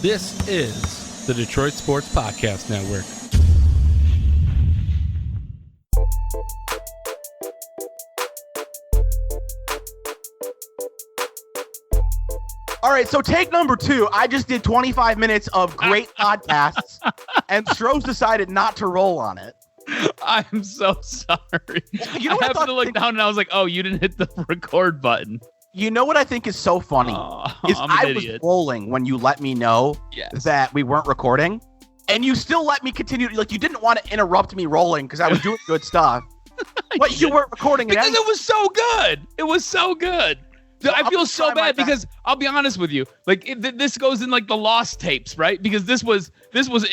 This is the Detroit Sports Podcast Network. All right, so take number 2. I just did 25 minutes of great podcasts, and Strohs decided not to roll on it. I'm so sorry. You know I happened to look down and I was like, oh, you didn't hit the record button. You know what I think is so funny? Is I was rolling when you let me know that we weren't recording, and you still let me continue. Like, you didn't want to interrupt me rolling because I was doing good stuff. But you weren't recording because it was so good. It was so good. So I feel so bad because I'll be honest with you. Like this goes in like the lost tapes, right? Because this was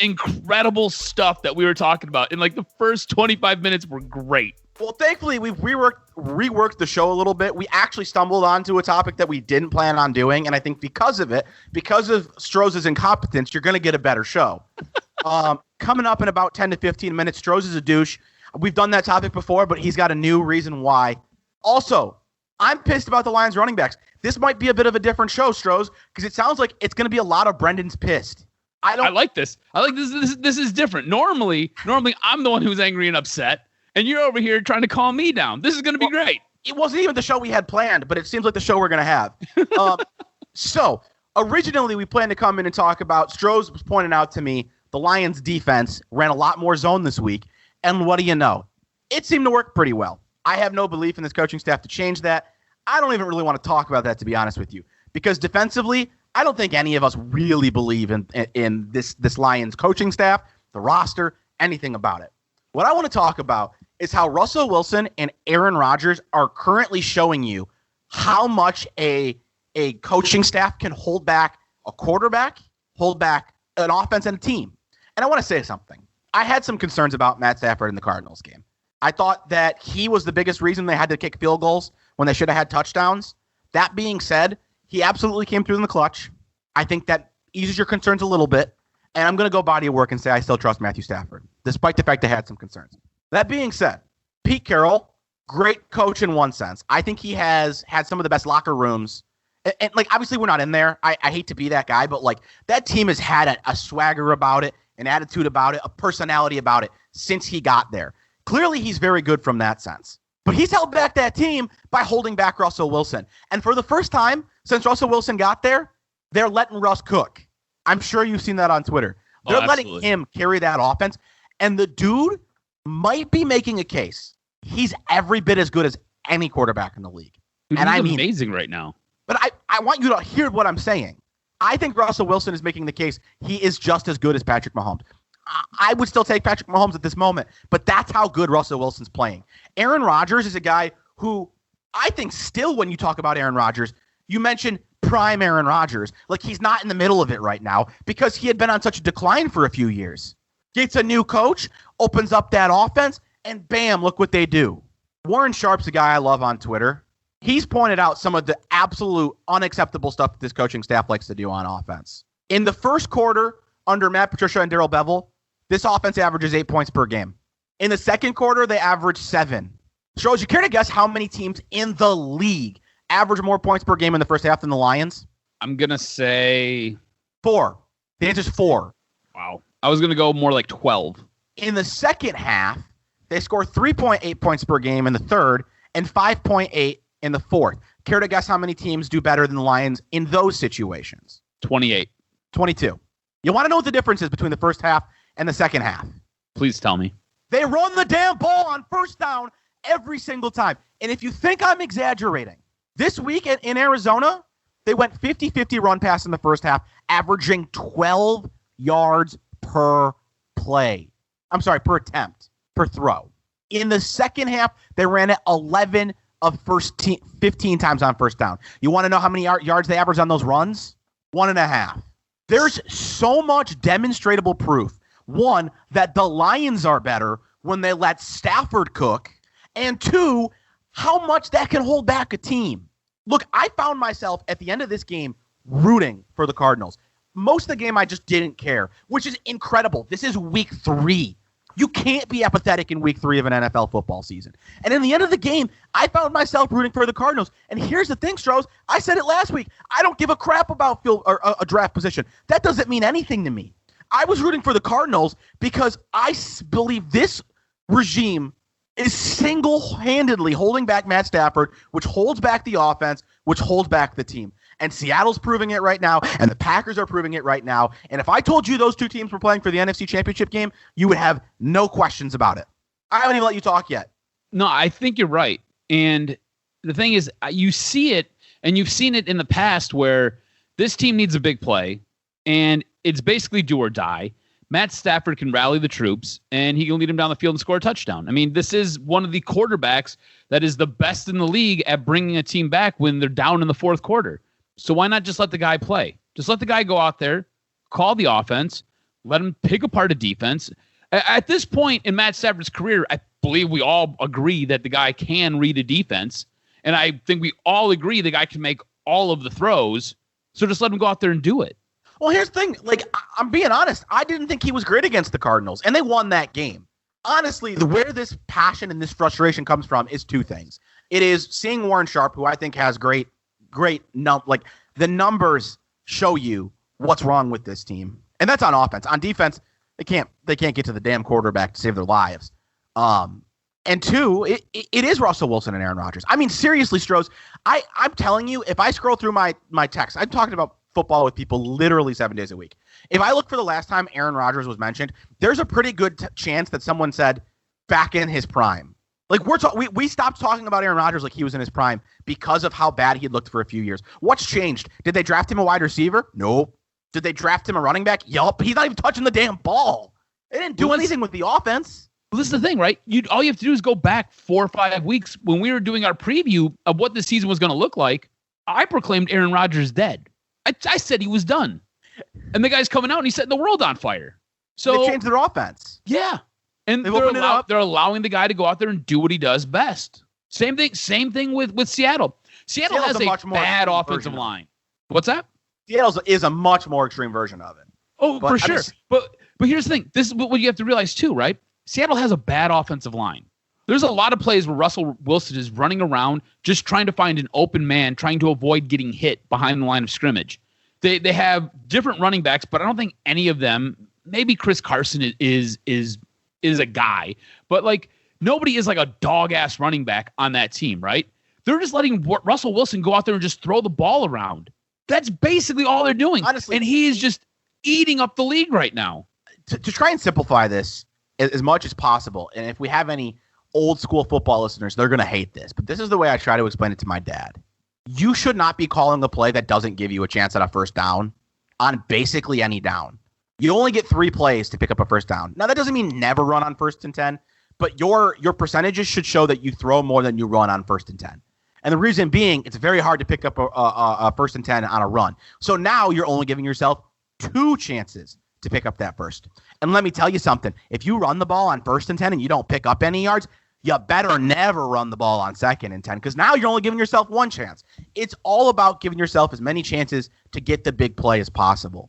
incredible stuff that we were talking about. And like the first 25 minutes were great. Well, thankfully we've reworked the show a little bit. We actually stumbled onto a topic that we didn't plan on doing, and I think because of Strohs' incompetence, you're going to get a better show. Coming up in about 10 to 15 minutes, Strohs is a douche. We've done that topic before, but he's got a new reason why. Also, I'm pissed about the Lions running backs. This might be a bit of a different show, Strohs, because it sounds like it's going to be a lot of Brendan's pissed. I like this. I like this. This is different. Normally I'm the one who's angry and upset, and you're over here trying to calm me down. This is going to be great. It wasn't even the show we had planned, but it seems like the show we're going to have. So originally we planned to come in and talk about, Strohs was pointing out to me, the Lions defense ran a lot more zone this week. And what do you know? It seemed to work pretty well. I have no belief in this coaching staff to change that. I don't even really want to talk about that, to be honest with you, because defensively, I don't think any of us really believe in this Lions coaching staff, the roster, anything about it. What I want to talk about is how Russell Wilson and Aaron Rodgers are currently showing you how much a coaching staff can hold back a quarterback, hold back an offense and a team. And I want to say something. I had some concerns about Matt Stafford in the Cardinals game. I thought that he was the biggest reason they had to kick field goals when they should have had touchdowns. That being said, he absolutely came through in the clutch. I think that eases your concerns a little bit. And I'm going to go body of work and say I still trust Matthew Stafford, despite the fact I had some concerns. That being said, Pete Carroll, great coach in one sense. I think he has had some of the best locker rooms. And like, obviously we're not in there. I hate to be that guy, but like that team has had a swagger about it, an attitude about it, a personality about it since he got there. Clearly, he's very good from that sense. But he's held back that team by holding back Russell Wilson. And for the first time since Russell Wilson got there, they're letting Russ cook. I'm sure you've seen that on Twitter. They're letting him carry that offense. And the dude might be making a case. He's every bit as good as any quarterback in the league. Dude, and he's amazing right now. But I want you to hear what I'm saying. I think Russell Wilson is making the case he is just as good as Patrick Mahomes. I would still take Patrick Mahomes at this moment, but that's how good Russell Wilson's playing. Aaron Rodgers is a guy who I think still, when you talk about Aaron Rodgers, you mention prime Aaron Rodgers. Like, he's not in the middle of it right now because he had been on such a decline for a few years. Gets a new coach, opens up that offense, and bam, look what they do. Warren Sharp's a guy I love on Twitter. He's pointed out some of the absolute unacceptable stuff that this coaching staff likes to do on offense. In the first quarter, under Matt Patricia and Darrell Bevell, this offense averages 8 points per game. In the second quarter, they average 7. Strohs, you care to guess how many teams in the league average more points per game in the first half than the Lions? I'm going to say 4. The answer's 4. Wow. I was going to go more like 12. In the second half, they score 3.8 points per game in the third and 5.8 in the fourth. Care to guess how many teams do better than the Lions in those situations? 28. 22. You want to know what the difference is between the first half and the second half? Please tell me. They run the damn ball on first down every single time. And if you think I'm exaggerating, this week in Arizona, they went 50-50 run pass in the first half, averaging 12 yards per play. I'm sorry, per attempt, per throw. In the second half, they ran it 11 of 15 times on first down. You want to know how many yards they averaged on those runs? 1.5. There's so much demonstrable proof. One, that the Lions are better when they let Stafford cook. And two, how much that can hold back a team. Look, I found myself at the end of this game rooting for the Cardinals. Most of the game, I just didn't care, which is incredible. This is week 3. You can't be apathetic in week 3 of an NFL football season. And in the end of the game, I found myself rooting for the Cardinals. And here's the thing, Strohs. I said it last week. I don't give a crap about a draft position. That doesn't mean anything to me. I was rooting for the Cardinals because I believe this regime is single-handedly holding back Matt Stafford, which holds back the offense, which holds back the team. And Seattle's proving it right now, and the Packers are proving it right now. And if I told you those two teams were playing for the NFC Championship game, you would have no questions about it. I haven't even let you talk yet. No, I think you're right. And the thing is, you see it, and you've seen it in the past where this team needs a big play, and it's basically do or die. Matt Stafford can rally the troops, and he can lead them down the field and score a touchdown. I mean, this is one of the quarterbacks that is the best in the league at bringing a team back when they're down in the fourth quarter. So why not just let the guy play? Just let the guy go out there, call the offense, let him pick apart a defense. At this point in Matt Stafford's career, I believe we all agree that the guy can read a defense. And I think we all agree the guy can make all of the throws. So just let him go out there and do it. Well, here's the thing. Like, I'm being honest. I didn't think he was great against the Cardinals, and they won that game. Honestly, where this passion and this frustration comes from is two things. It is seeing Warren Sharp, who I think has the numbers show you what's wrong with this team. And that's on offense. On defense, they can't get to the damn quarterback to save their lives. And two, it is Russell Wilson and Aaron Rodgers. I mean, seriously, Strohs, I'm telling you, if I scroll through my text, I'm talking about football with people literally 7 days a week. If I look for the last time Aaron Rodgers was mentioned, there's a pretty good chance that someone said back in his prime. Like we stopped talking about Aaron Rodgers like he was in his prime because of how bad he looked for a few years. What's changed? Did they draft him a wide receiver? Nope. Did they draft him a running back? Yup. He's not even touching the damn ball. They didn't do anything with the offense. Well, this is the thing, right? All you have to do is go back 4 or 5 weeks when we were doing our preview of what the season was going to look like. I proclaimed Aaron Rodgers dead. I said he was done. And the guy's coming out and he's setting the world on fire. So they changed their offense. Yeah. And they're allowing the guy to go out there and do what he does best. Same thing with Seattle. Seattle has a bad offensive line. What's that? Seattle is a much more extreme version of it. Oh, for sure. But here's the thing. This is what you have to realize too, right? Seattle has a bad offensive line. There's a lot of plays where Russell Wilson is running around just trying to find an open man, trying to avoid getting hit behind the line of scrimmage. They have different running backs, but I don't think any of them, maybe Chris Carson is a guy, but like nobody is like a dog-ass running back on that team, right? They're just letting Russell Wilson go out there and just throw the ball around. That's basically all they're doing. Honestly, and he is just eating up the league right now. To try and simplify this as much as possible, and if we have any old school football listeners, they're going to hate this, but this is the way I try to explain it to my dad. You should not be calling a play that doesn't give you a chance at a first down on basically any down. You only get 3 plays to pick up a first down. Now, that doesn't mean never run on 1st and 10, but your percentages should show that you throw more than you run on 1st and 10. And the reason being, it's very hard to pick up a 1st and 10 on a run. So now you're only giving yourself 2 chances to pick up that first. And let me tell you something. If you run the ball on 1st and 10 and you don't pick up any yards, you better never run the ball on 2nd and 10 because now you're only giving yourself 1 chance. It's all about giving yourself as many chances to get the big play as possible.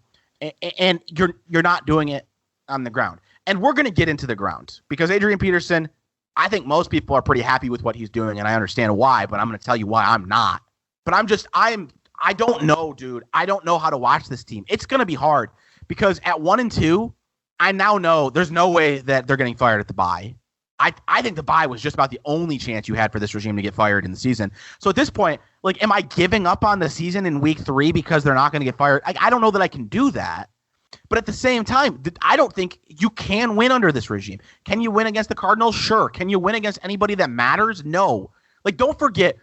And you're not doing it on the ground. And we're going to get into the ground because Adrian Peterson, I think most people are pretty happy with what he's doing, and I understand why, but I'm going to tell you why I'm not. But I don't know, dude. I don't know how to watch this team. It's going to be hard because at 1-2, I now know there's no way that they're getting fired at the bye. I think the bye was just about the only chance you had for this regime to get fired in the season. So at this point, like, am I giving up on the season in week 3 because they're not going to get fired? I don't know that I can do that. But at the same time, I don't think you can win under this regime. Can you win against the Cardinals? Sure. Can you win against anybody that matters? No. Like, don't forget,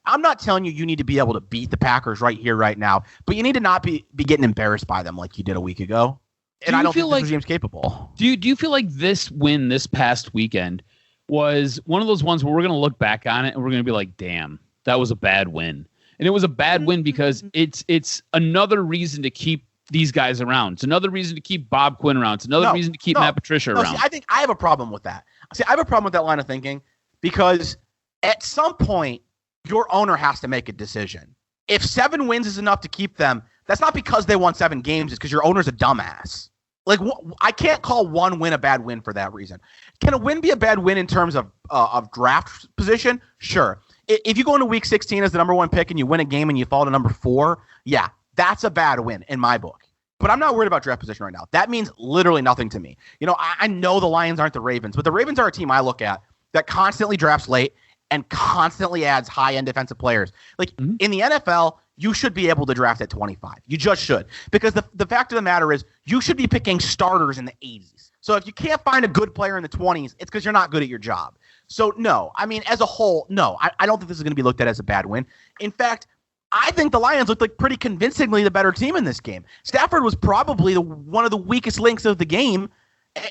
I'm not telling you need to be able to beat the Packers right here, right now, but you need to not be getting embarrassed by them like you did a week ago. And I don't think this regime's capable. Do you feel like this win this past weekend was one of those ones where we're going to look back on it and we're going to be like, damn, that was a bad win. And it was a bad win because it's another reason to keep these guys around. It's another reason to keep Bob Quinn around. It's another reason to keep Matt Patricia around. See, I think I have a problem with that. See, I have a problem with that line of thinking because at some point, your owner has to make a decision. If 7 wins is enough to keep them, that's not because they won 7 games. It's because your owner's a dumbass. Like, I can't call one win a bad win for that reason. Can a win be a bad win in terms of draft position? Sure. If you go into week 16 as the number 1 pick and you win a game and you fall to number 4, yeah, that's a bad win in my book. But I'm not worried about draft position right now. That means literally nothing to me. You know, I know the Lions aren't the Ravens, but the Ravens are a team I look at that constantly drafts late and constantly adds high-end defensive players. Like, in the NFL, you should be able to draft at 25. You just should. Because the fact of the matter is, you should be picking starters in the 80s. So if you can't find a good player in the 20s, it's because you're not good at your job. So, no. I mean, as a whole, no. I don't think this is going to be looked at as a bad win. In fact, I think the Lions looked like pretty convincingly the better team in this game. Stafford was probably one of the weakest links of the game,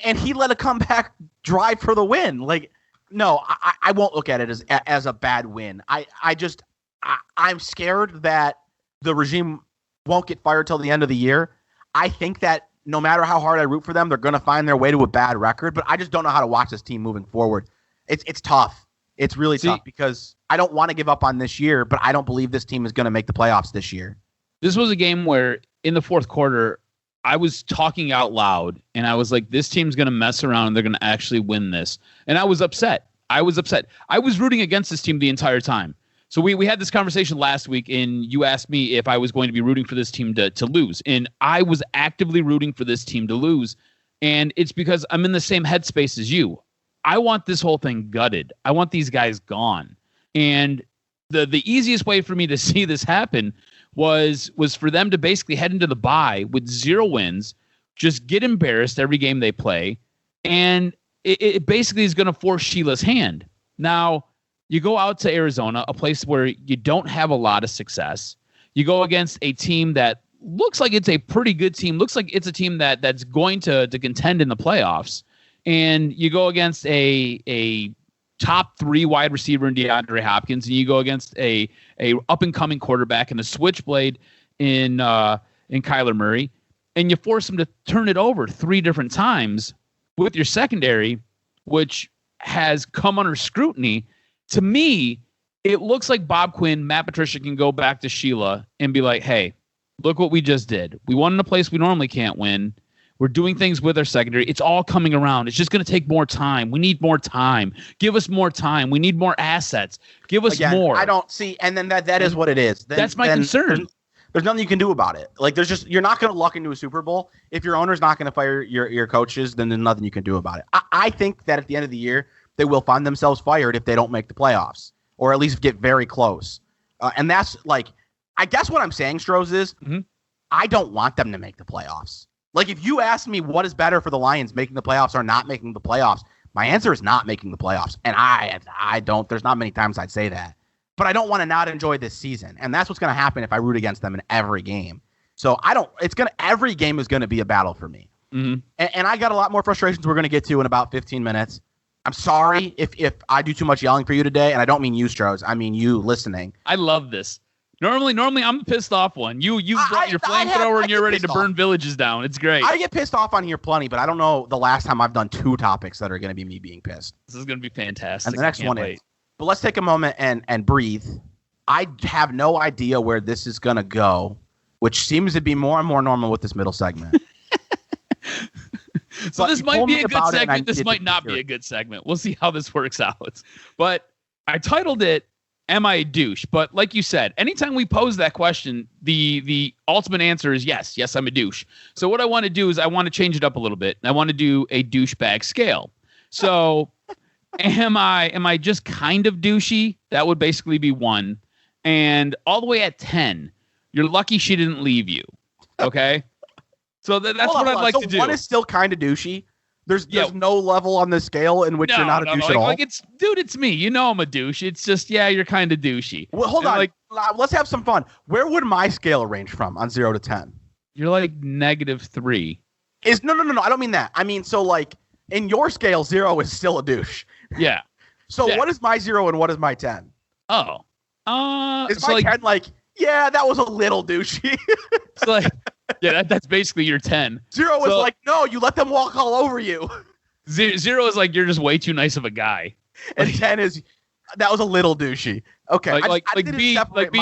and he let a comeback drive for the win. Like, no, I won't look at it as a bad win. I'm scared that the regime won't get fired till the end of the year. I think that no matter how hard I root for them, they're going to find their way to a bad record, but I just don't know how to watch this team moving forward. It's tough. It's really tough because I don't want to give up on this year, but I don't believe this team is going to make the playoffs this year. This was a game where in the fourth quarter, I was talking out loud and I was like, this team's going to mess around and they're going to actually win this. And I was upset. I was rooting against this team the entire time. So we had this conversation last week and you asked me if I was going to be rooting for this team to lose. And I was actively rooting for this team to lose. And it's because I'm in the same headspace as you. I want this whole thing gutted. I want these guys gone. And the easiest way for me to see this happen was for them to basically head into the bye with 0 wins, just get embarrassed every game they play, and it basically is going to force Sheila's hand. Now, you go out to Arizona, a place where you don't have a lot of success. You go against a team that looks like it's a pretty good team, looks like it's a team that's going to contend in the playoffs. And you go against a top 3 wide receiver in DeAndre Hopkins, and you go against a up and coming quarterback and a switchblade in Kyler Murray, and you force him to turn it over 3 different times with your secondary, which has come under scrutiny. To me, it looks like Bob Quinn, Matt Patricia can go back to Sheila and be like, "Hey, look what we just did. We won in a place we normally can't win. We're doing things with our secondary. It's all coming around. It's just going to take more time. We need more time. Give us more time. We need more assets. Give us more." I don't see. And then that is what it is. That's my concern. There's nothing you can do about it. Like, you're not going to luck into a Super Bowl. If your owner's not going to fire your coaches, then there's nothing you can do about it. I think that at the end of the year, they will find themselves fired if they don't make the playoffs, or at least get very close. And that's like, I guess what I'm saying, Strohs, is I don't want them to make the playoffs. Like, if you ask me what is better for the Lions, making the playoffs or not making the playoffs, my answer is not making the playoffs. And I don't, there's not many times I'd say that. But I don't want to not enjoy this season. And that's what's going to happen if I root against them in every game. So every game is going to be a battle for me. And I got a lot more frustrations we're going to get to in about 15 minutes. I'm sorry if I do too much yelling for you today. And I don't mean you, Strohs. I mean you listening. I love this. Normally I'm the pissed off one. You brought your flamethrower and you're ready to burn villages down. It's great. I get pissed off on here plenty, but I don't know the last time I've done 2 topics that are going to be me being pissed. This is going to be fantastic. And the next one is. But let's take a moment and breathe. I have no idea where this is going to go, which seems to be more and more normal with this middle segment. So this might be a good segment. This might not be a good segment. We'll see how this works out. But I titled it, "Am I a douche?" But like you said, anytime we pose that question, the ultimate answer is yes. Yes, I'm a douche. So what I want to do is I want to change it up a little bit. I want to do a douchebag scale. So am I just kind of douchey? That would basically be 1. And all the way at 10, you're lucky she didn't leave you. Okay? So that's what I'd like to do. 1 is still kind of douchey. There's no level on the scale in which you're not a douche at all. Like it's me. You know I'm a douche. It's just, you're kind of douchey. Well, hold on. Let's have some fun. Where would my scale range from on 0 to 10? You're like -3. No. I don't mean that. I mean, so like in your scale, 0 is still a douche. Yeah. So what is my 0 and what is my 10? Oh. Is my 10 like, yeah, that was a little douchey? It's like, yeah, that's basically your 10. 0 is like, no, you let them walk all over you. 0 is like, you're just way too nice of a guy. And 10 is, that was a little douchey. Okay. Like B,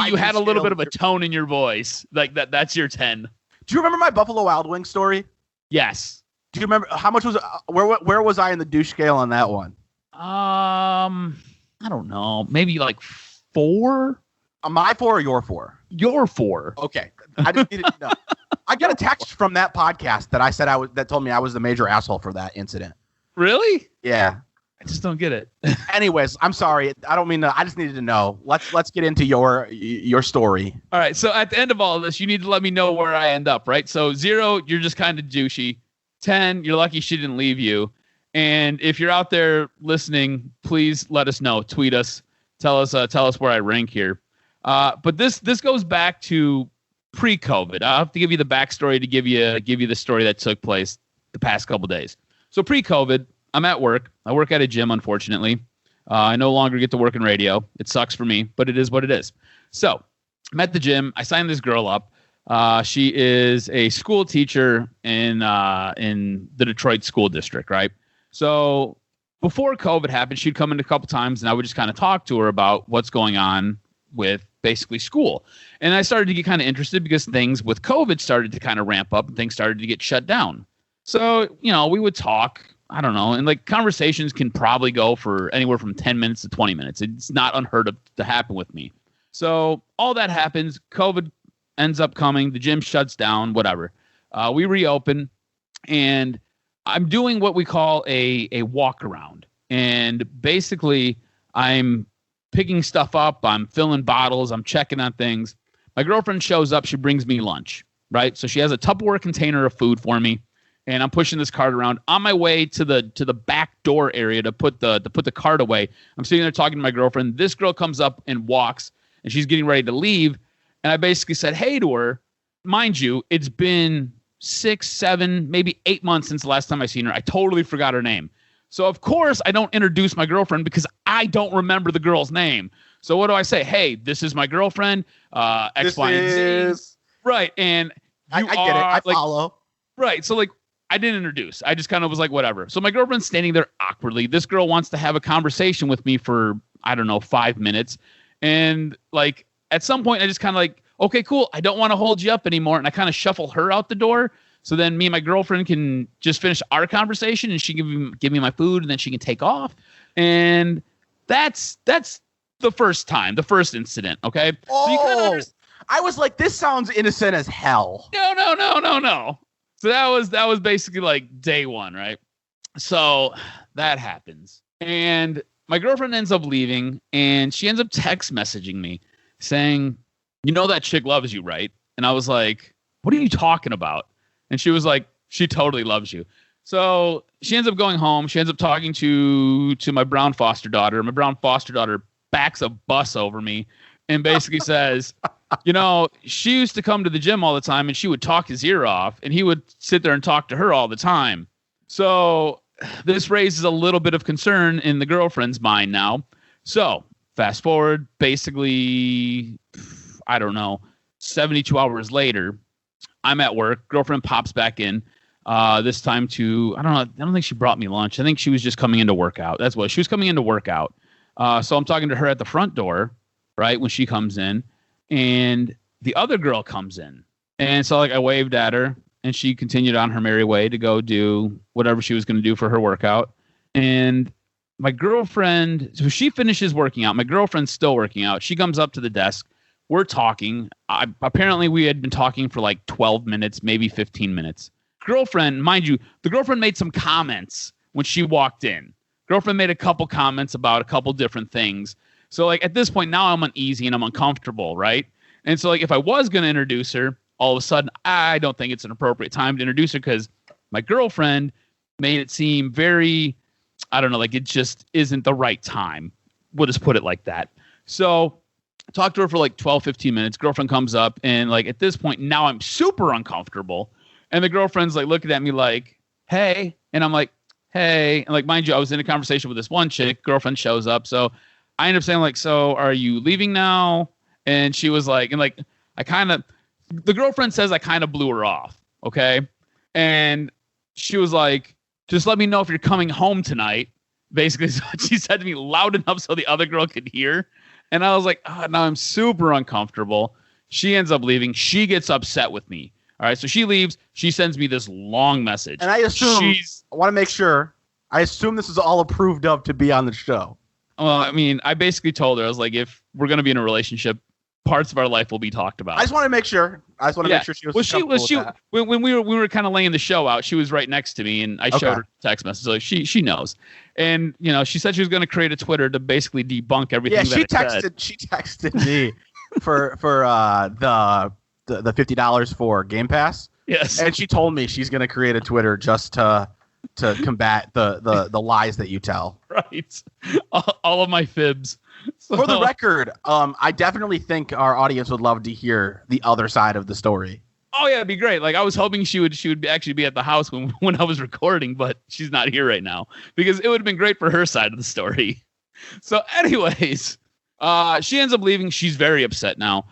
you had a little bit of a tone in your voice. Like that's your 10. Do you remember my Buffalo Wild Wings story? Yes. Do you remember how much was where was I in the douche scale on that one? I don't know. Maybe like 4. My 4 or your 4? Your 4. Okay. I just needed to know. I got a text from that podcast that told me I was the major asshole for that incident. Really? Yeah. I just don't get it. Anyways, I'm sorry. I don't mean to. I just needed to know. Let's get into your story. All right. So at the end of all of this, you need to let me know where I end up, right? So 0, you're just kind of douchey. 10, you're lucky she didn't leave you. And if you're out there listening, please let us know. Tweet us. Tell us where I rank here. But this goes back to pre-COVID. I'll have to give you the backstory to give you the story that took place the past couple days. So pre-COVID, I'm at work. I work at a gym, unfortunately. I no longer get to work in radio. It sucks for me, but it is what it is. So I'm at the gym. I signed this girl up. She is a school teacher in the Detroit school district, right? So before COVID happened, she'd come in a couple times, and I would just kind of talk to her about what's going on with basically school. And I started to get kind of interested because things with COVID started to kind of ramp up and things started to get shut down. So, we would talk, I don't know, and like conversations can probably go for anywhere from 10 minutes to 20 minutes. It's not unheard of to happen with me. So all that happens, COVID ends up coming, the gym shuts down, whatever. We reopen, and I'm doing what we call a walk around. And basically I'm picking stuff up, I'm filling bottles, I'm checking on things. My girlfriend shows up, she brings me lunch, right? So she has a Tupperware container of food for me, and I'm pushing this cart around. On my way to the back door area to put the cart away, I'm sitting there talking to my girlfriend. This girl comes up and walks, and she's getting ready to leave. And I basically said, hey to her. Mind you, it's been 6, 7, maybe 8 months since the last time I seen her. I totally forgot her name. So, of course, I don't introduce my girlfriend because I don't remember the girl's name. So what do I say? Hey, this is my girlfriend, X, Y, and Z. Right. And I get it. I follow. Right. So, I didn't introduce. I just kind of was like, whatever. So my girlfriend's standing there awkwardly. This girl wants to have a conversation with me for, 5 minutes. And, at some point, I just kind of okay, cool. I don't want to hold you up anymore. And I kind of shuffle her out the door. So then me and my girlfriend can just finish our conversation, and she can give me my food, and then she can take off. And that's the first first incident. Okay. Oh, so you kind of I was like, this sounds innocent as hell. No. So that was basically day one, right? So that happens. And my girlfriend ends up leaving, and she ends up text messaging me saying, that chick loves you, right? And I was like, what are you talking about? And she was like, she totally loves you. So she ends up going home. She ends up talking to my brown foster daughter. My brown foster daughter backs a bus over me and basically says, she used to come to the gym all the time, and she would talk his ear off, and he would sit there and talk to her all the time. So this raises a little bit of concern in the girlfriend's mind now. So fast forward, basically, 72 hours later, I'm at work. Girlfriend pops back in. This time I don't think she brought me lunch. I think she was just coming in to work out. That's what she was coming in to work out. So I'm talking to her at the front door, right, when she comes in, and the other girl comes in. And so I waved at her, and she continued on her merry way to go do whatever she was going to do for her workout. And my girlfriend, so she finishes working out. My girlfriend's still working out. She comes up to the desk. We're talking. Apparently, we had been talking for 12 minutes, maybe 15 minutes. Girlfriend, mind you, the girlfriend made some comments when she walked in. Girlfriend made a couple comments about a couple different things. So, at this point, now I'm uneasy and I'm uncomfortable, right? And so, if I was going to introduce her, all of a sudden, I don't think it's an appropriate time to introduce her because my girlfriend made it seem very, it just isn't the right time. We'll just put it like that. So talk to her for 12, 15 minutes. Girlfriend comes up, and at this point, now I'm super uncomfortable. And the girlfriend's looking at me hey. And I'm like, hey. And mind you, I was in a conversation with this one chick. Girlfriend shows up. So I end up saying so are you leaving now? And she was the girlfriend says I kind of blew her off. Okay. And she was just let me know if you're coming home tonight. Basically, is what she said to me loud enough so the other girl could hear. And I was now I'm super uncomfortable. She ends up leaving. She gets upset with me. All right, so she leaves. She sends me this long message. And I assume, I want to make sure, I assume this is all approved of to be on the show. Well, I mean, I basically told her, I was like, if we're going to be in a relationship, parts of our life will be talked about. I just want to make sure. Make sure she was. Well, she when we were kind of laying the show out, she was right next to me, and I showed her text message. Like she knows, and she said she was going to create a Twitter to basically debunk everything. Yeah, she texted me for the $50 for Game Pass. Yes, and she told me she's going to create a Twitter just to combat the lies that you tell. Right, all of my fibs. So, for the record, I definitely think our audience would love to hear the other side of the story. Oh yeah, it'd be great. Like I was hoping she would actually be at the house when I was recording, but she's not here right now because it would have been great for her side of the story. So, anyways, she ends up leaving. She's very upset now.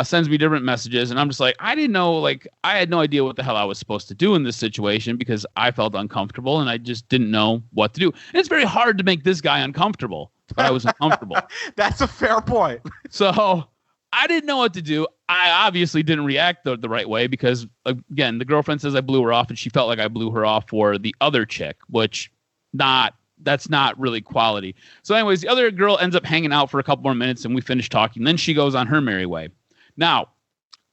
Sends me different messages, and I'm just like, I didn't know. Like I had no idea what the hell I was supposed to do in this situation because I felt uncomfortable and I just didn't know what to do. And it's very hard to make this guy uncomfortable. But I was uncomfortable. That's a fair point. So I didn't know what to do. I obviously didn't react the right way because, again, the girlfriend says I blew her off, and she felt like I blew her off for the other chick, which that's not really quality. So anyways, the other girl ends up hanging out for a couple more minutes, and we finish talking. Then she goes on her merry way. Now,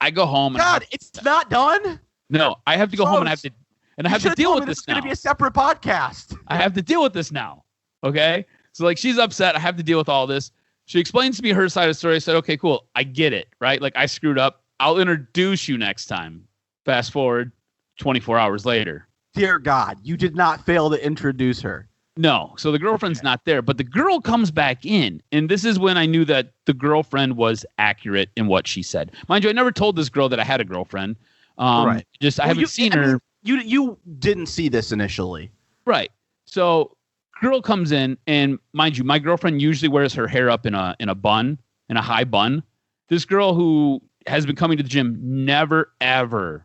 I go home. It's not done? No, I have to go home, and I have to deal with this now. This is going to be a separate podcast. I have to deal with this now, okay? So, like, she's upset. I have to deal with all this. She explains to me her side of the story. I said, okay, cool. I get it, right? Like, I screwed up. I'll introduce you next time. Fast forward 24 hours later. Dear God, you did not fail to introduce her. No. So the girlfriend's not there. But the girl comes back in. And this is when I knew that the girlfriend was accurate in what she said. Mind you, I never told this girl that I had a girlfriend. Right. I haven't seen her. You didn't see this initially. Right. So girl comes in, and mind you, my girlfriend usually wears her hair up in a bun, in a high bun. This girl who has been coming to the gym never, ever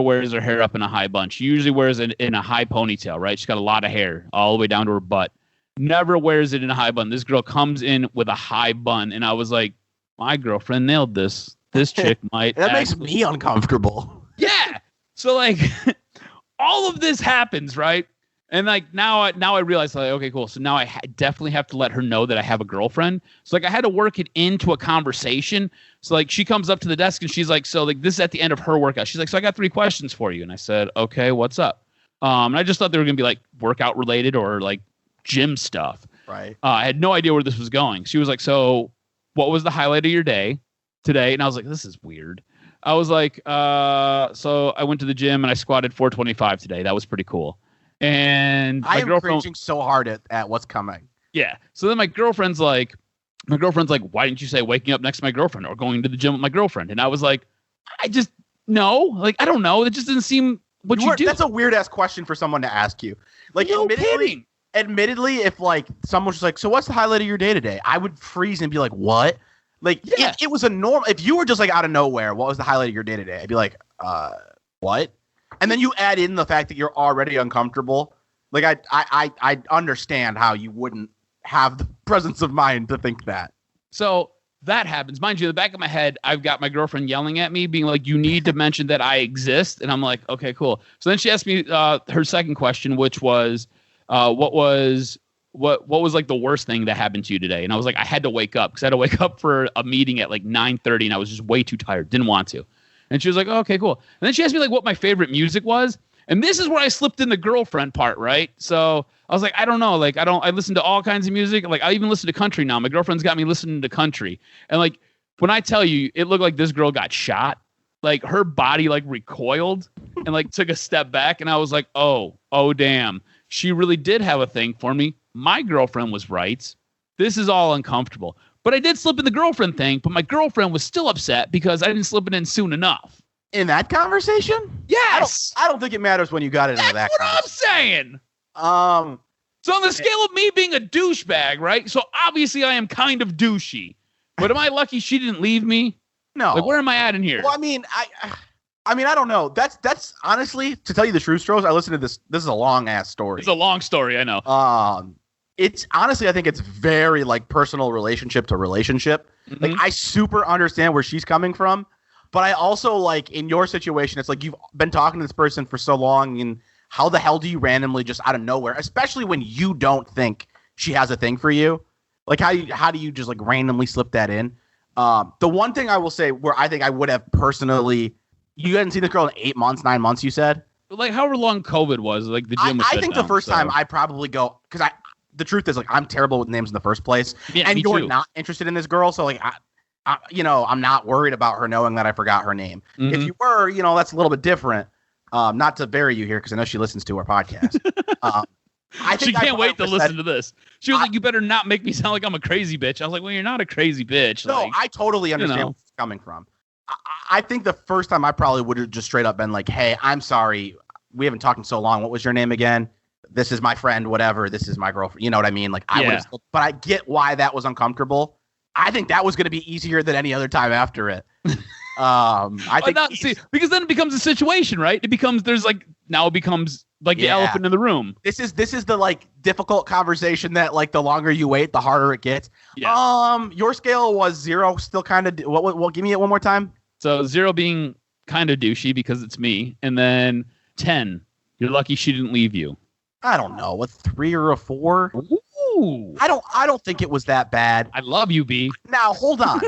wears her hair up in a high bun. She usually wears it in a high ponytail, right? She's got a lot of hair all the way down to her butt. Never wears it in a high bun. This girl comes in with a high bun, and I was like, my girlfriend nailed this. This chick might. That makes me uncomfortable. Yeah. So like, all of this happens, right? And like now I realize, like, okay, cool. So now I definitely have to let her know that I have a girlfriend. So like I had to work it into a conversation. So like she comes up to the desk and she's like, so like this is at the end of her workout. She's like, so I got 3 questions for you. And I said, okay, what's up? And I just thought they were gonna be like workout related or like gym stuff. Right. I had no idea where this was going. She was like, so what was the highlight of your day today? And I was like, this is weird. I was like, so I went to the gym and I squatted 425 today. That was pretty cool. And I am cringing so hard at what's coming. Yeah. So then my girlfriend's like, why didn't you say waking up next to my girlfriend or going to the gym with my girlfriend? And I was like, I just no, like I don't know. It just didn't seem what you do. That's a weird ass question for someone to ask you. Like, no kidding. Admittedly, if like someone's just like, so what's the highlight of your day today? I would freeze and be like, what? Like, yeah. It was a normal. If you were just like out of nowhere, what was the highlight of your day today? I'd be like, what? And then you add in the fact that you're already uncomfortable. Like I understand how you wouldn't have the presence of mind to think that. So that happens. Mind you, in the back of my head, I've got my girlfriend yelling at me, being like, you need to mention that I exist. And I'm like, okay, cool. So then she asked me her second question, which was, what was like the worst thing that happened to you today? And I was like, I had to wake up because I had to wake up for a meeting at like 9:30 and I was just way too tired. Didn't want to. And she was like, oh, okay, cool. And then she asked me like what my favorite music was. And this is where I slipped in the girlfriend part, right? So I was like, I don't know. Like, I listen to all kinds of music. Like, I even listen to country now. My girlfriend's got me listening to country. And like, when I tell you, it looked like this girl got shot. Like, her body like recoiled and like took a step back. And I was like, oh, damn. She really did have a thing for me. My girlfriend was right. This is all uncomfortable. But I did slip in the girlfriend thing, but my girlfriend was still upset because I didn't slip it in soon enough. In that conversation? Yes. I don't think it matters when you got into that conversation. That's what I'm saying. So on the scale of me being a douchebag, right? So obviously I am kind of douchey. But am I lucky she didn't leave me? No. Like, where am I at in here? Well, I mean, I don't know. That's honestly, to tell you the truth, Stros, I listened to this. This is a long ass story. It's a long story, I know. It's honestly, I think it's very like personal relationship to relationship. Mm-hmm. Like, I super understand where she's coming from. But I also like in your situation, it's like you've been talking to this person for so long, and how the hell do you randomly just out of nowhere, especially when you don't think she has a thing for you? Like how do you just like randomly slip that in? The one thing I will say where I think I would have personally, you hadn't seen this girl in 8 months, 9 months, you said? Like however long COVID was, like the gym was I shut think down, the first time I probably go, because the truth is like I'm terrible with names in the first place, Yeah, and me you're too. not interested in this girl, so like I'm not worried about her knowing that I forgot her name. Mhm. If you were, that's a little bit different. Not to bury you here because I know she listens to our podcast. I think She can't wait to listen to. to this. She was like, "You better not make me sound like I'm a crazy bitch." I was like, "Well, you're not a crazy bitch." No, Like, I totally understand where it's coming from. I think the first time I probably would have just straight up been like, "Hey, I'm sorry. We haven't talked in so long. What was your name again? This is my friend, whatever. This is my girlfriend." You know what I mean? Like, I would have still, but I get why that was uncomfortable. I think that was going to be easier than any other time after it. I think because then it becomes a situation, right? It becomes the elephant in the room. This is the like difficult conversation that like the longer you wait, the harder it gets. Yeah. Your scale was 0, still kind of. What? Give me it one more time. So 0 being kind of douchey because it's me, and then 10, you're lucky she didn't leave you. I don't know, a 3 or a 4. Ooh. I don't think it was that bad. I love you, B. Now hold on.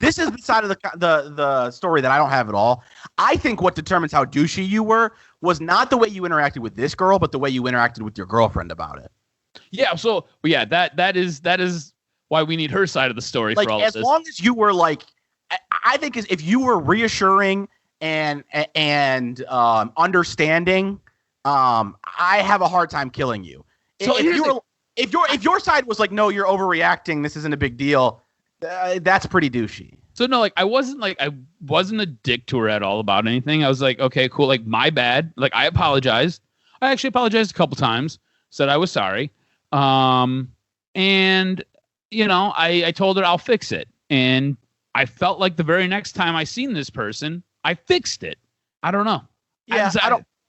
This is the side of the story that I don't have at all. I think what determines how douchey you were was not the way you interacted with this girl, but the way you interacted with your girlfriend about it. Yeah. So yeah, that is why we need her side of the story Like for all as of this. long as you were like, I think if you were reassuring and understanding, I have a hard time killing you. So if your side was like, no, you're overreacting, this isn't a big deal, that's pretty douchey. So no, like I wasn't a dick to her at all about anything. I was like, okay, cool. Like my bad. Like I apologized. I actually apologized a couple times. Said I was sorry. And I told her I'll fix it. And I felt like the very next time I seen this person, I fixed it. I don't know. Yeah,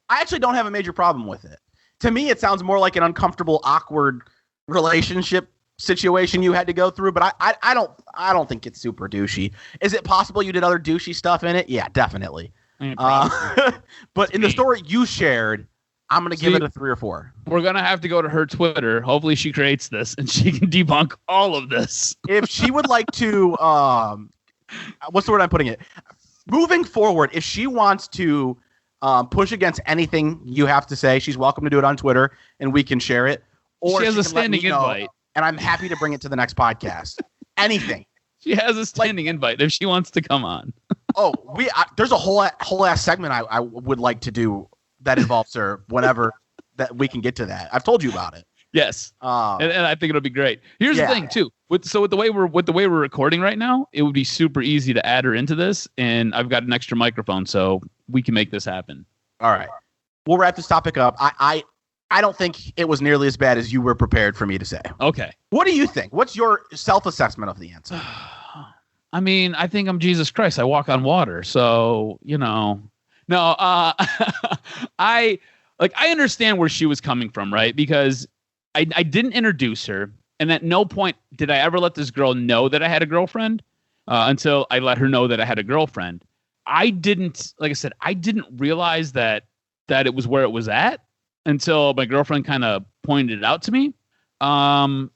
I actually don't have a major problem with it. To me, it sounds more like an uncomfortable, awkward relationship situation you had to go through, but I don't think it's super douchey. Is it possible you did other douchey stuff in it? Yeah, definitely. But in the story you shared, I'm going to give it a 3 or 4. We're going to have to go to her Twitter. Hopefully she creates this and she can debunk all of this. If she would like to, what's the word I'm putting it? Moving forward, if she wants to push against anything you have to say, she's welcome to do it on Twitter and we can share it. Or she has a standing invite. And I'm happy to bring it to the next podcast. Anything. She has a standing invite if she wants to come on. There's a whole ass segment I would like to do that involves her whenever that we can get to that. I've told you about it. Yes. And I think it'll be great. Here's the thing too. With the way we're recording right now, it would be super easy to add her into this, and I've got an extra microphone, so we can make this happen. All right. We'll wrap this topic up. I don't think it was nearly as bad as you were prepared for me to say. Okay. What do you think? What's your self-assessment of the answer? I mean, I think I'm Jesus Christ. I walk on water. So, no. I understand where she was coming from, right? Because I didn't introduce her. And at no point did I ever let this girl know that I had a girlfriend until I let her know that I had a girlfriend. I didn't realize that it was where it was at until my girlfriend kind of pointed it out to me.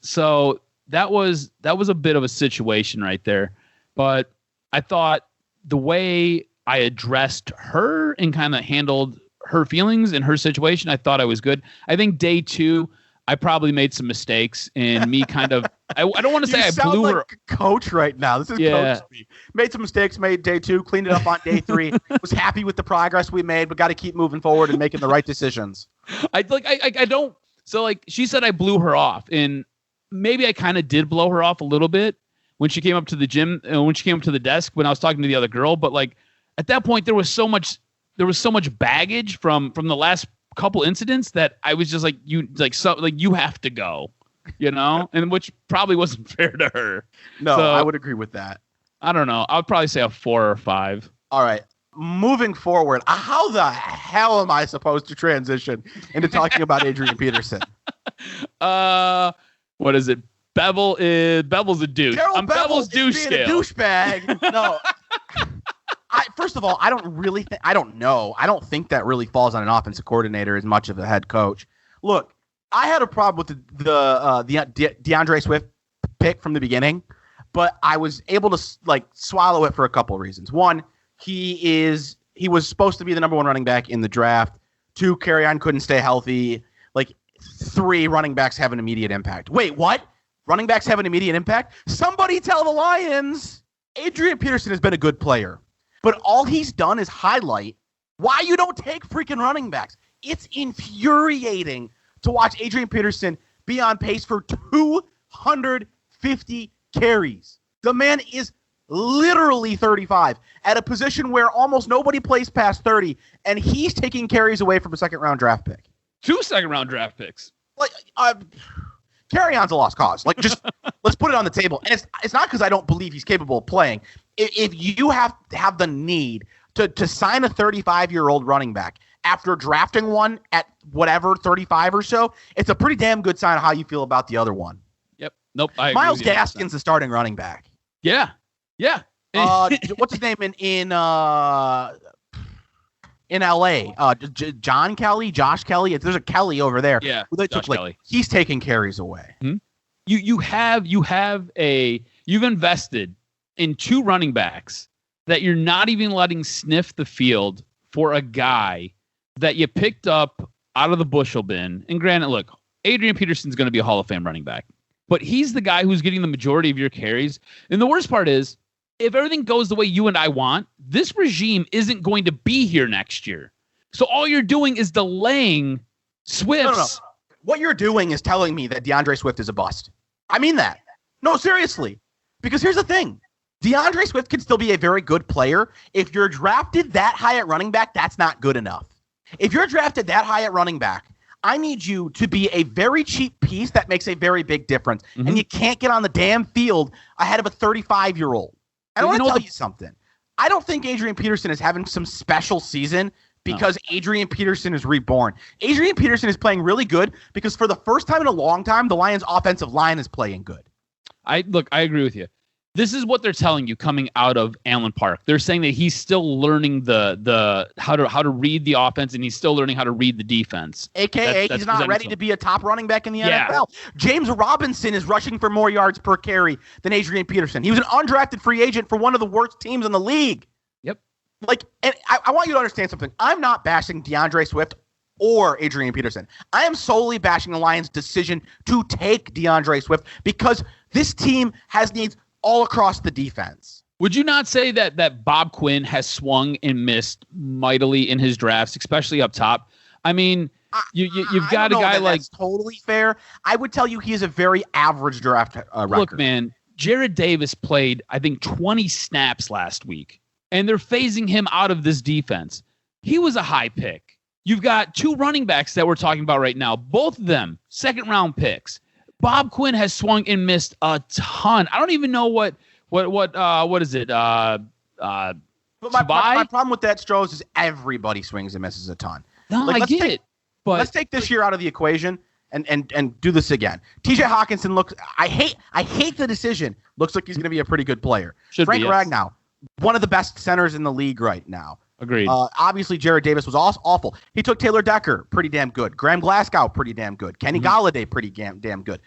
So that was a bit of a situation right there. But I thought the way I addressed her and kind of handled her feelings and her situation, I thought I was good. I think day 2, I probably made some mistakes in me kind of, I don't want to say I blew her. Like a coach right now. This is coach speak. Made some mistakes, made day 2, cleaned it up on day 3, was happy with the progress we made, but got to keep moving forward and making the right decisions. So she said I blew her off, and maybe I kind of did blow her off a little bit when she came up to the gym, when she came up to the desk when I was talking to the other girl. But like at that point, there was so much baggage from the last couple incidents that I was just like, you have to go, and which probably wasn't fair to her. No, so, I would agree with that. I don't know. I would probably say a 4 or 5. All right. Moving forward, how the hell am I supposed to transition into talking about Adrian Peterson? What is it? Bevel's a douche. Carol I'm Bevel's douche scale. Being a douchebag. No. first of all, I don't know. I don't think that really falls on an offensive coordinator as much of a head coach. Look, I had a problem with the DeAndre Swift pick from the beginning, but I was able to swallow it for a couple of reasons. One, he was supposed to be the number one running back in the draft. 2, Kerryon couldn't stay healthy. 3, running backs have an immediate impact. Wait, what? Running backs have an immediate impact? Somebody tell the Lions. Adrian Peterson has been a good player, but all he's done is highlight why you don't take freaking running backs. It's infuriating to watch Adrian Peterson be on pace for 250 carries. The man is literally 35 at a position where almost nobody plays past 30, and he's taking carries away from a second-round draft pick. 2 second-round draft picks. Kerryon's a lost cause. Just let's put it on the table. And it's not because I don't believe he's capable of playing. If you have the need to sign a 35-year-old running back after drafting one at whatever 35 or so, it's a pretty damn good sign of how you feel about the other one. Yep. Nope. Miles Gaskin's the starting running back. Yeah. Yeah. What's his name in LA? Josh Kelly. There's a Kelly over there. Yeah. Josh Kelly. He's taking carries away. Mm-hmm. You've invested in 2 running backs that you're not even letting sniff the field for a guy that you picked up out of the bushel bin. And granted, look, Adrian Peterson's going to be a Hall of Fame running back, but he's the guy who's getting the majority of your carries. And the worst part is, if everything goes the way you and I want, this regime isn't going to be here next year. So all you're doing is delaying Swift's. No. What you're doing is telling me that DeAndre Swift is a bust. I mean that. No, seriously. Because here's the thing. DeAndre Swift can still be a very good player. If you're drafted that high at running back, that's not good enough. If you're drafted that high at running back, I need you to be a very cheap piece that makes a very big difference. Mm-hmm. And you can't get on the damn field ahead of a 35-year-old. And I want to tell you something. I don't think Adrian Peterson is having some special season because Adrian Peterson is reborn. Adrian Peterson is playing really good because for the first time in a long time, the Lions' offensive line is playing good. I agree with you. This is what they're telling you coming out of Allen Park. They're saying that he's still learning the how to read the offense, and he's still learning how to read the defense. AKA, he's not ready to be a top running back in the NFL. James Robinson is rushing for more yards per carry than Adrian Peterson. He was an undrafted free agent for one of the worst teams in the league. Yep. And I want you to understand something. I'm not bashing DeAndre Swift or Adrian Peterson. I am solely bashing the Lions' decision to take DeAndre Swift because this team has needs all across the defense. Would you not say that Bob Quinn has swung and missed mightily in his drafts, especially up top? I mean, you've got a guy like... That's totally fair. I would tell you he is a very average draft record. Look, man, Jared Davis played, I think, 20 snaps last week, and they're phasing him out of this defense. He was a high pick. You've got 2 running backs that we're talking about right now, both of them second-round picks. Bob Quinn has swung and missed a ton. I don't even know what is it? But my problem with that, Strohs, is everybody swings and misses a ton. No, I get it. But let's take this year out of the equation and do this again. TJ Hawkinson looks. I hate the decision. Looks like he's going to be a pretty good player. Frank Ragnow, one of the best centers in the league right now. Agreed. Obviously, Jared Davis was awful. He took Taylor Decker, pretty damn good. Graham Glasgow, pretty damn good. Kenny Golladay, pretty damn good.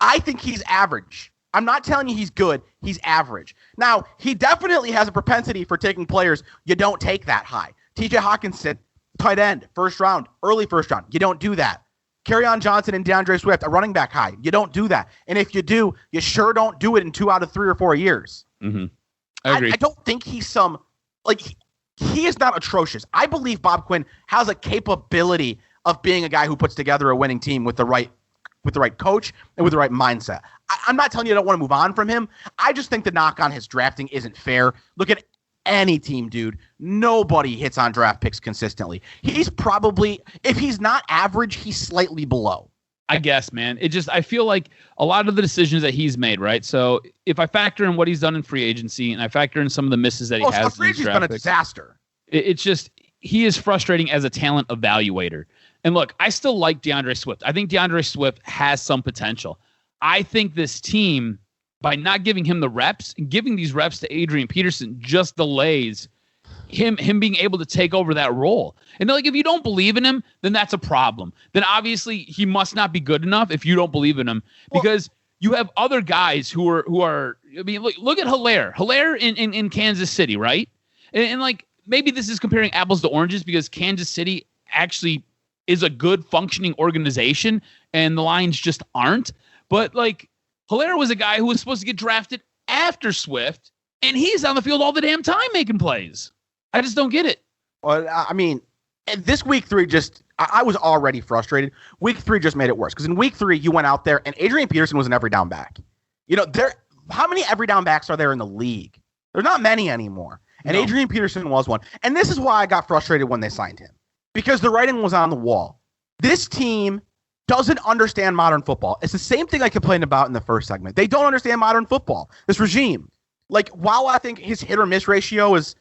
I think he's average. I'm not telling you he's good. He's average. Now, he definitely has a propensity for taking players you don't take that high. TJ Hawkinson, tight end, early first round. You don't do that. Kerryon Johnson and DeAndre Swift, a running back high. You don't do that. And if you do, you sure don't do it in 2 out of 3 or 4 years. Mm-hmm. I agree. I don't think he's some he is not atrocious. I believe Bob Quinn has a capability of being a guy who puts together a winning team with the right coach and with the right mindset. I'm not telling you I don't want to move on from him. I just think the knock on his drafting isn't fair. Look at any team, dude. Nobody hits on draft picks consistently. He's probably, if he's not average, he's slightly below. I guess, man. I feel like a lot of the decisions that he's made, right? So if I factor in what he's done in free agency and I factor in some of the misses that he has, free agency's been a disaster. It's just, he is frustrating as a talent evaluator. And look, I still like DeAndre Swift. I think DeAndre Swift has some potential. I think this team, by not giving him the reps and giving these reps to Adrian Peterson, just delays him being able to take over that role. And like, if you don't believe in him, then that's a problem. Then obviously he must not be good enough if you don't believe in him, because you have other guys who are. I mean, look at Hilaire in Kansas City, right? And like, maybe this is comparing apples to oranges, because Kansas City actually is a good functioning organization and the Lions just aren't. But like, Hilaire was a guy who was supposed to get drafted after Swift, and he's on the field all the damn time making plays. I just don't get it. Well, I mean, this week 3 I was already frustrated. Week 3 just made it worse, because in week 3 you went out there and Adrian Peterson was an every down back. You know, how many every down backs are there in the league? There's not many anymore. And no. Adrian Peterson was one. And this is why I got frustrated when they signed him, because the writing was on the wall. This team doesn't understand modern football. It's the same thing I complained about in the first segment. They don't understand modern football. This regime. Like, while I think his hit or miss ratio is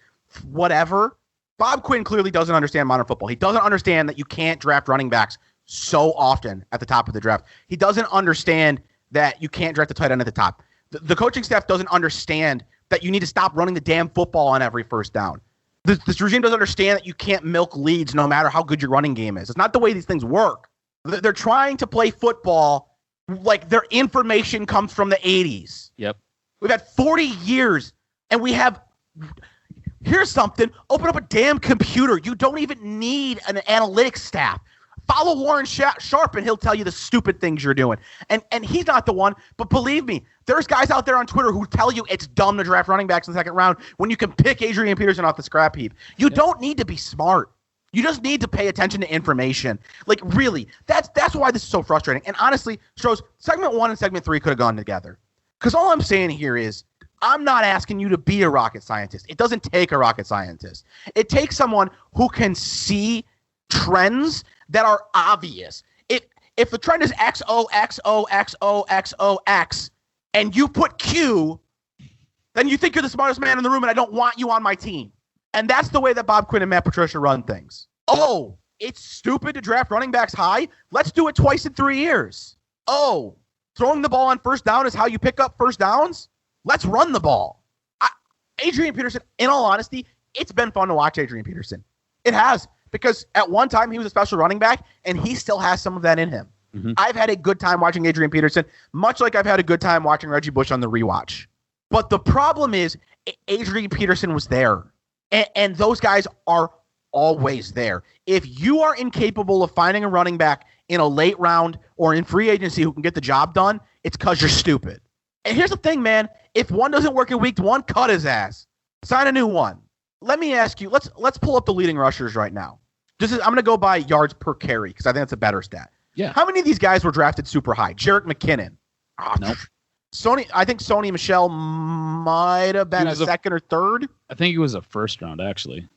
whatever, Bob Quinn clearly doesn't understand modern football. He doesn't understand that you can't draft running backs so often at the top of the draft. He doesn't understand that you can't draft a tight end at the top. The coaching staff doesn't understand that you need to stop running the damn football on every first down. This regime doesn't understand that you can't milk leads no matter how good your running game is. It's not the way these things work. They're trying to play football like their information comes from the 80s. Yep. We've had 40 years, and we have... Here's something. Open up a damn computer. You don't even need an analytics staff. Follow Warren Sharp, and he'll tell you the stupid things you're doing. And he's not the one, but believe me, there's guys out there on Twitter who tell you it's dumb to draft running backs in the second round when you can pick Adrian Peterson off the scrap heap. You don't need to be smart. You just need to pay attention to information. Like, really, that's why this is so frustrating. And honestly, Strohs, segment 1 and segment 3 could have gone together. Because all I'm saying here is, I'm not asking you to be a rocket scientist. It doesn't take a rocket scientist. It takes someone who can see trends that are obvious. If the trend is XO, XO, XO, XO, X, and you put Q, then you think you're the smartest man in the room, and I don't want you on my team. And that's the way that Bob Quinn and Matt Patricia run things. Oh, it's stupid to draft running backs high? Let's do it twice in 3 years. Oh, throwing the ball on first down is how you pick up first downs? Let's run the ball. Adrian Peterson, in all honesty, it's been fun to watch Adrian Peterson. It has, because at one time he was a special running back, and he still has some of that in him. Mm-hmm. I've had a good time watching Adrian Peterson, much like I've had a good time watching Reggie Bush on the rewatch. But the problem is Adrian Peterson was there, and those guys are always there. If you are incapable of finding a running back in a late round or in free agency who can get the job done, it's because you're stupid. And here's the thing, man. If one doesn't work in week 1, cut his ass. Sign a new one. Let me ask you, let's pull up the leading rushers right now. I'm going to go by yards per carry, because I think that's a better stat. Yeah. How many of these guys were drafted super high? Jarek McKinnon. Nope. I think Sony Michel might have been a second or third. I think he was a first round, actually.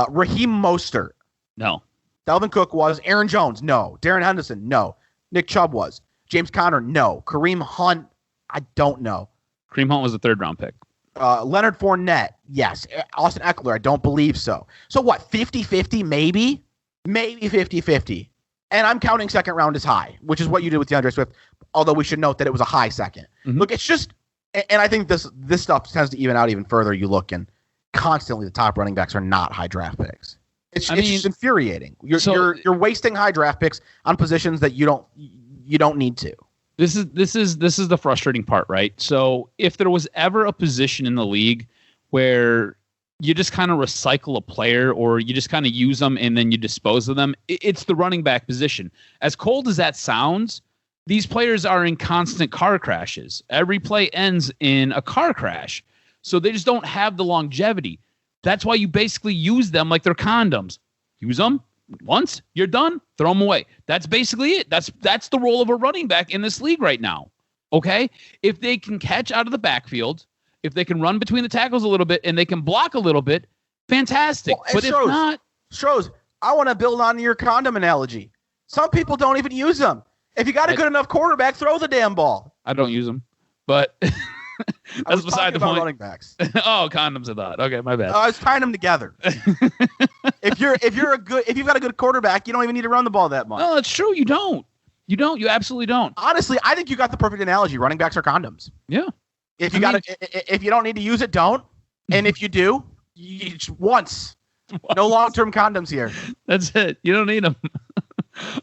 Raheem Mostert. No. Dalvin Cook was. Aaron Jones. No. Darren Henderson. No. Nick Chubb was. James Conner. No. Kareem Hunt. I don't know. Kareem Hunt was a third round pick. Leonard Fournette. Yes. Austin Eckler. I don't believe so. So what? 50-50 maybe? Maybe 50-50. And I'm counting second round as high, which is what you did with DeAndre Swift, although we should note that it was a high second. Mm-hmm. Look, it's just, and I think this stuff tends to even out even further. You look, and constantly the top running backs are not high draft picks. It's just infuriating. You're wasting high draft picks on positions that you don't need to. This is the frustrating part, right? So if there was ever a position in the league where you just kind of recycle a player, or you just kind of use them and then you dispose of them, it's the running back position. As cold as that sounds, these players are in constant car crashes. Every play ends in a car crash. So they just don't have the longevity. That's why you basically use them like they're condoms. Use them once, you're done, throw them away. That's basically it. That's the role of a running back in this league right now. Okay? If they can catch out of the backfield, if they can run between the tackles a little bit, and they can block a little bit, fantastic. Well, but if not... Strohs, I want to build on your condom analogy. Some people don't even use them. If you got a good enough quarterback, throw the damn ball. I don't use them, but... That's beside the point. Running backs. Oh, condoms, I thought. Okay, my bad. I was tying them together. If you've got a good quarterback, you don't even need to run the ball that much. No, it's true. You don't. You absolutely don't. Honestly, I think you got the perfect analogy. Running backs are condoms. Yeah. If you don't need to use it, don't. And if you do, once. No long-term condoms here. That's it. You don't need them.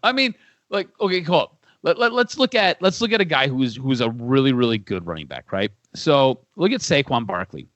I mean, like, okay, cool. Let's look at a guy who's a really, really good running back, right? So look at Saquon Barkley.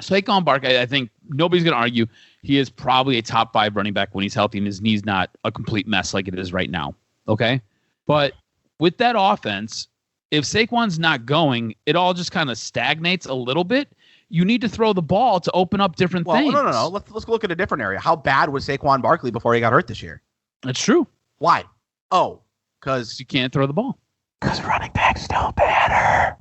Saquon Barkley, I think nobody's going to argue he is probably a top 5 running back when he's healthy and his knee's not a complete mess like it is right now. Okay, but with that offense, if Saquon's not going, it all just kind of stagnates a little bit. You need to throw the ball to open up different things. No. Let's look at a different area. How bad was Saquon Barkley before he got hurt this year? That's true. Why? Oh, because you can't throw the ball. Because running backs don't matter.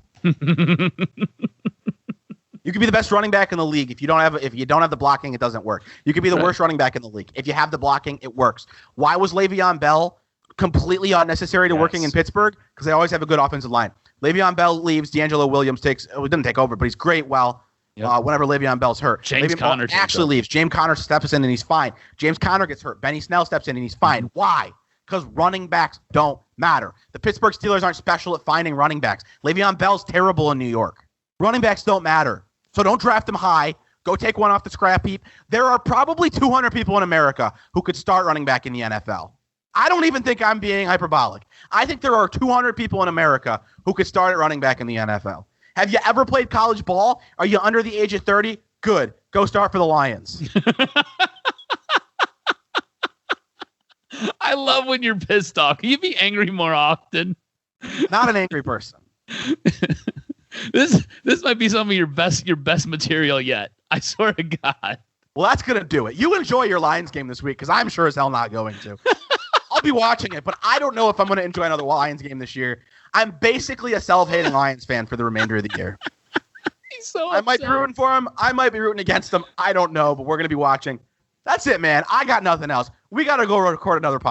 You could be the best running back in the league. If you don't have the blocking, it doesn't work. You could be the worst running back in the league. If you have the blocking, it works. Why was Le'Veon Bell completely unnecessary to working in Pittsburgh? Because they always have a good offensive line. Le'Veon Bell leaves. D'Angelo Williams didn't take over, but he's great whenever Le'Veon Bell's hurt. James Conner actually leaves. James Conner steps in and he's fine. James Conner gets hurt. Benny Snell steps in and he's fine. Why? Because running backs don't matter. The Pittsburgh Steelers aren't special at finding running backs. Le'Veon Bell's terrible in New York. Running backs don't matter. So don't draft them high. Go take one off the scrap heap. There are probably 200 people in America who could start running back in the NFL. I don't even think I'm being hyperbolic. I think there are 200 people in America who could start at running back in the NFL. Have you ever played college ball? Are you under the age of 30? Good. Go start for the Lions. I love when you're pissed off. Can you be angry more often? Not an angry person. This might be some of your best material yet. I swear to God. Well, that's going to do it. You enjoy your Lions game this week because I'm sure as hell not going to. I'll be watching it, but I don't know if I'm going to enjoy another Lions game this year. I'm basically a self-hating Lions fan for the remainder of the year. He's so I might be rooting for him. I might be rooting against him. I don't know, but we're going to be watching. That's it, man. I got nothing else. We got to go record another podcast.